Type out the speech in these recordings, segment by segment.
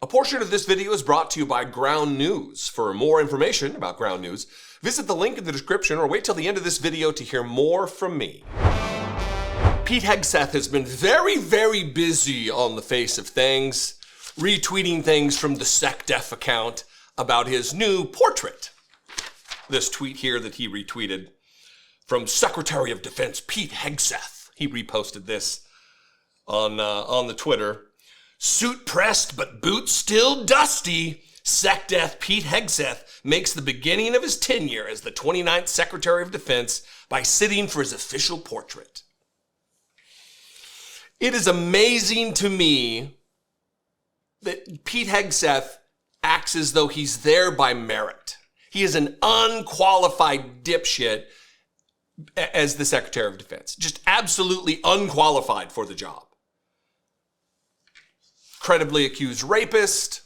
portion of this video is brought to you by Ground News. For more information about Ground News, visit the link in the description or wait till the end of this video to hear more from me. Pete Hegseth has been very, very busy on the face of things, retweeting things from the SecDef account about his new portrait. This tweet here that he retweeted from Secretary of Defense Pete Hegseth. He reposted this on the Twitter. Suit pressed, but boots still dusty. SecDef Pete Hegseth makes the beginning of his tenure as the 29th Secretary of Defense by sitting for his official portrait. It is amazing to me that Pete Hegseth acts as though he's there by merit. He is an unqualified dipshit as the Secretary of Defense. Just absolutely unqualified for the job. Credibly accused rapist,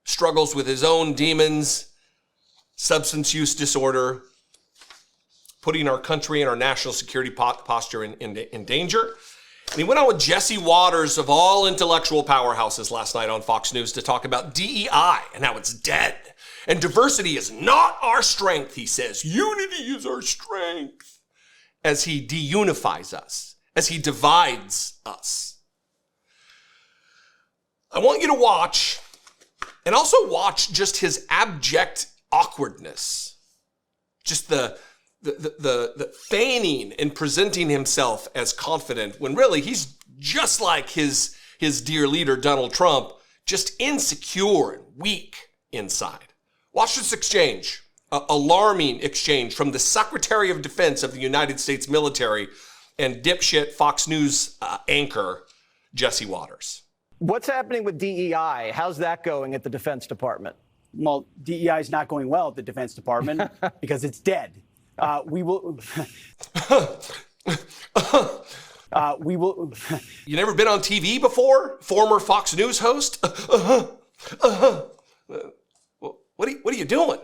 struggles with his own demons, substance use disorder, putting our country and our national security posture in danger. And he went on with Jesse Waters of all intellectual powerhouses last night on Fox News to talk about DEI and how it's dead. And diversity is not our strength, he says. Unity is our strength. As he deunifies us, as he divides us. I want you to watch, and also watch just his abject awkwardness. Just the feigning and presenting himself as confident when really he's just like his dear leader, Donald Trump, just insecure and weak inside. Watch this exchange, alarming exchange from the Secretary of Defense of the United States military and dipshit Fox News anchor, Jesse Waters. What's happening with DEI? How's that going at the Defense Department? Well, DEI is not going well at the Defense Department because it's dead. We will. You never been on TV before? Former Fox News host? What are you doing?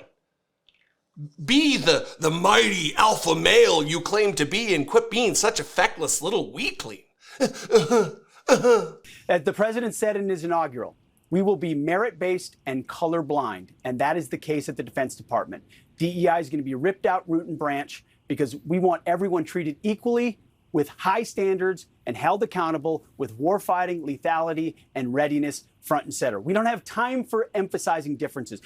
Be the mighty alpha male you claim to be and quit being such a feckless little weakling. As the president said in his inaugural, we will be merit-based and colorblind, and that is the case at the Defense Department. DEI is going to be ripped out root and branch because we want everyone treated equally with high standards and held accountable with warfighting, lethality, and readiness front and center. We don't have time for emphasizing differences.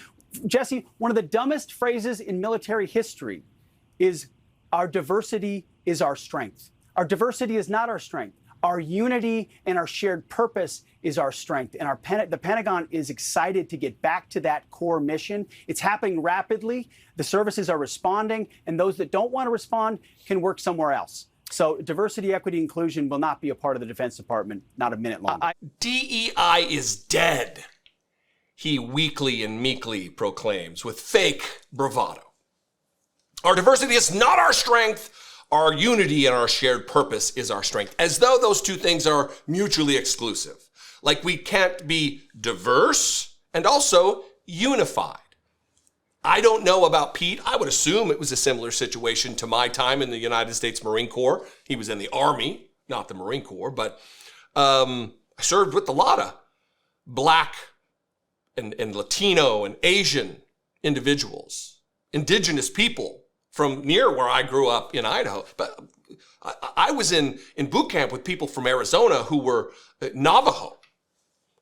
Jesse, one of the dumbest phrases in military history is our diversity is our strength. Our diversity is not our strength. Our unity and our shared purpose is our strength. And the Pentagon is excited to get back to that core mission. It's happening rapidly. The services are responding, and those that don't want to respond can work somewhere else. So diversity, equity, inclusion will not be a part of the Defense Department, not a minute longer. DEI is dead, he weakly and meekly proclaims with fake bravado. Our diversity is not our strength. Our unity and our shared purpose is our strength, as though those two things are mutually exclusive. Like we can't be diverse and also unified. I don't know about Pete. I would assume it was a similar situation to my time in the United States Marine Corps. He was in the Army, not the Marine Corps, but I served with a lot of Black and Latino and Asian individuals, indigenous people from near where I grew up in Idaho. But I was in boot camp with people from Arizona who were Navajo,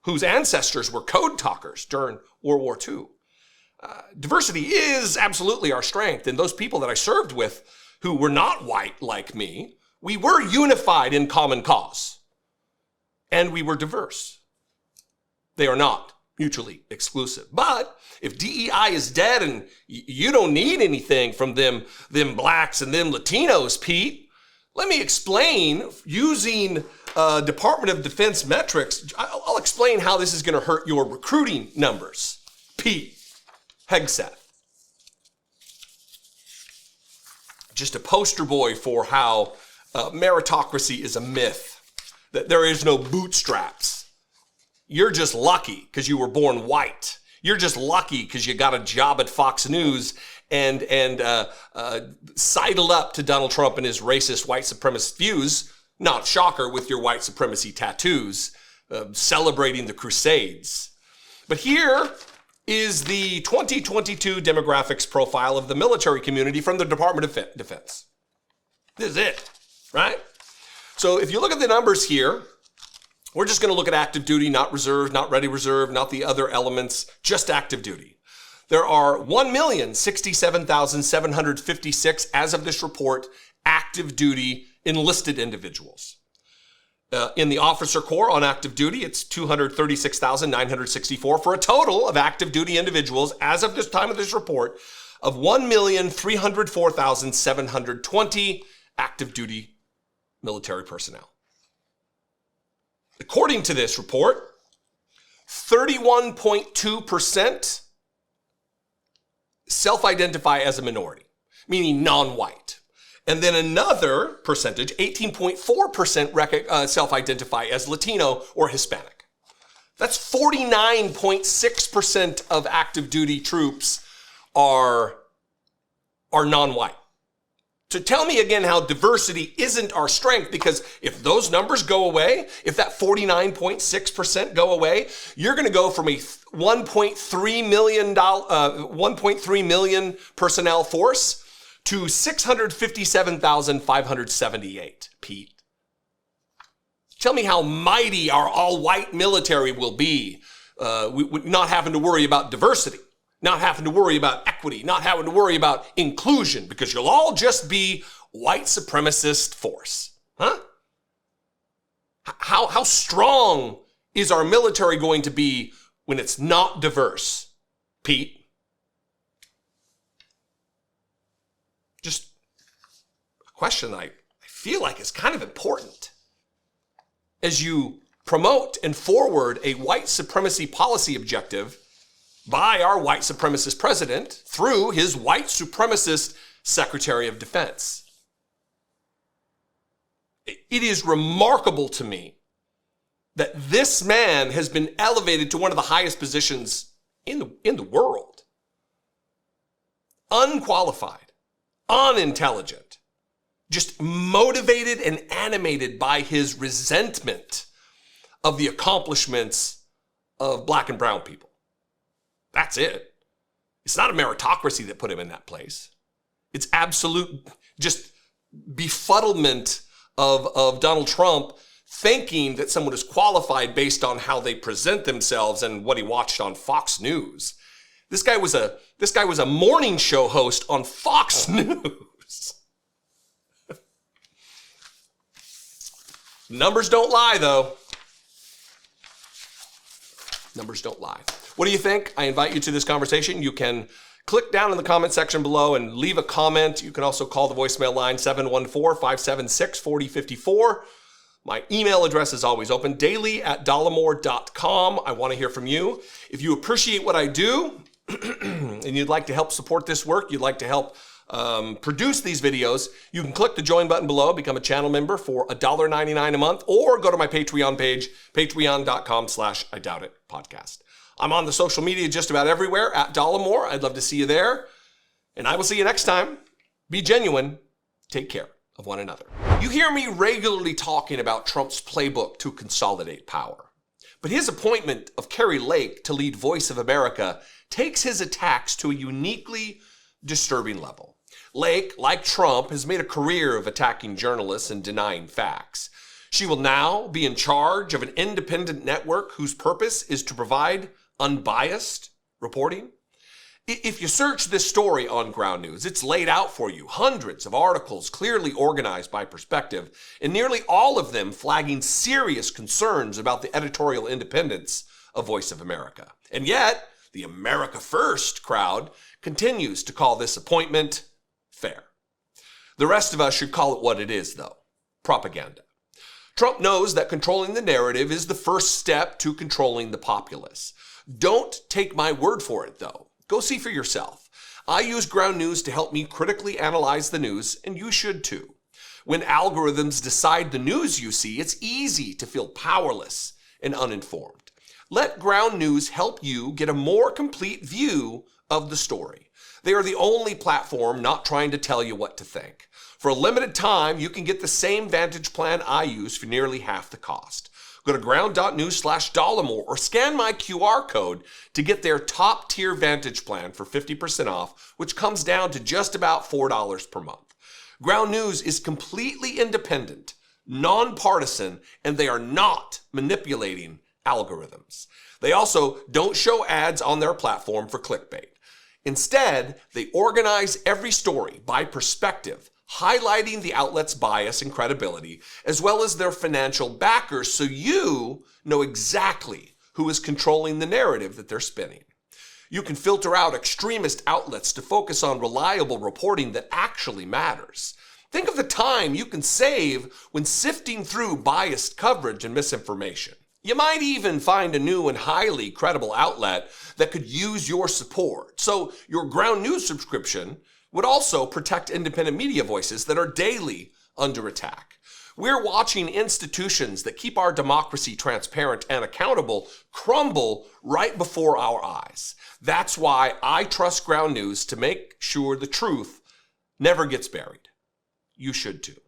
whose ancestors were code talkers during World War II. Diversity is absolutely our strength. And those people that I served with who were not white like me, we were unified in common cause. And we were diverse. They are not mutually exclusive. But if DEI is dead and you don't need anything from them blacks and them Latinos, Pete, let me explain using Department of Defense metrics. I'll explain how this is going to hurt your recruiting numbers. Pete Hegseth. Just a poster boy for how meritocracy is a myth, that there is no bootstraps. You're just lucky because you were born white. You're just lucky because you got a job at Fox News and sidled up to Donald Trump and his racist white supremacist views. Not shocker with your white supremacy tattoos, celebrating the Crusades. But here is the 2022 demographics profile of the military community from the Department of Defense. This is it, right? So if you look at the numbers here, we're just going to look at active duty, not reserve, not ready reserve, not the other elements, just active duty. There are 1,067,756, as of this report, active duty enlisted individuals. In the officer corps on active duty, it's 236,964 for a total of active duty individuals, as of this time of this report, of 1,304,720 active duty military personnel. According to this report, 31.2% self-identify as a minority, meaning non-white. And then another percentage, 18.4%, self-identify as Latino or Hispanic. That's 49.6% of active duty troops are non-white. So tell me again how diversity isn't our strength, because if those numbers go away, if that 49.6% go away, you're going to go from a $1.3 million personnel force to 657,578, Pete. Tell me how mighty our all-white military will be, not having to worry about diversity, not having to worry about equity, not having to worry about inclusion, because you'll all just be white supremacist force. Huh? How strong is our military going to be when it's not diverse, Pete? Just a question I feel like is kind of important. As you promote and forward a white supremacy policy objective by our white supremacist president through his white supremacist Secretary of Defense. It is remarkable to me that this man has been elevated to one of the highest positions in the world. Unqualified, unintelligent, just motivated and animated by his resentment of the accomplishments of black and brown people. That's it. It's not a meritocracy that put him in that place. It's absolute just befuddlement of Donald Trump thinking that someone is qualified based on how they present themselves and what he watched on Fox News. This guy was a morning show host on Fox News. Numbers don't lie, though. Numbers don't lie. What do you think? I invite you to this conversation. You can click down in the comment section below and leave a comment. You can also call the voicemail line 714-576-4054. My email address is always open, daily@dollemore.com. I want to hear from you. If you appreciate what I do and you'd like to help support this work, you'd like to help produce these videos, you can click the join button below, become a channel member for $1.99 a month, or go to my Patreon page, patreon.com/IDoubtIt podcast. I'm on the social media just about everywhere at Dollemore. I'd love to see you there. And I will see you next time. Be genuine. Take care of one another. You hear me regularly talking about Trump's playbook to consolidate power. But his appointment of Kari Lake to lead Voice of America takes his attacks to a uniquely disturbing level. Lake, like Trump, has made a career of attacking journalists and denying facts. She will now be in charge of an independent network whose purpose is to provide unbiased reporting. If you search this story on Ground News, it's laid out for you. Hundreds of articles clearly organized by perspective, and nearly all of them flagging serious concerns about the editorial independence of Voice of America. And yet, the America First crowd continues to call this appointment fair. The rest of us should call it what it is, though: propaganda. Trump knows that controlling the narrative is the first step to controlling the populace. Don't take my word for it, though. Go see for yourself. I use Ground News to help me critically analyze the news, and you should too. When algorithms decide the news you see, it's easy to feel powerless and uninformed. Let Ground News help you get a more complete view of the story. They are the only platform not trying to tell you what to think. For a limited time, you can get the same Vantage plan I use for nearly half the cost. Go to ground.news/Dollemore or scan my QR code to get their top tier Vantage plan for 50% off, which comes down to just about $4 per month. Ground News is completely independent, nonpartisan, and they are not manipulating algorithms. They also don't show ads on their platform for clickbait. Instead, they organize every story by perspective, highlighting the outlet's bias and credibility, as well as their financial backers, so you know exactly who is controlling the narrative that they're spinning. You can filter out extremist outlets to focus on reliable reporting that actually matters. Think of the time you can save when sifting through biased coverage and misinformation. You might even find a new and highly credible outlet that could use your support. So your Ground News subscription would also protect independent media voices that are daily under attack. We're watching institutions that keep our democracy transparent and accountable crumble right before our eyes. That's why I trust Ground News to make sure the truth never gets buried. You should too.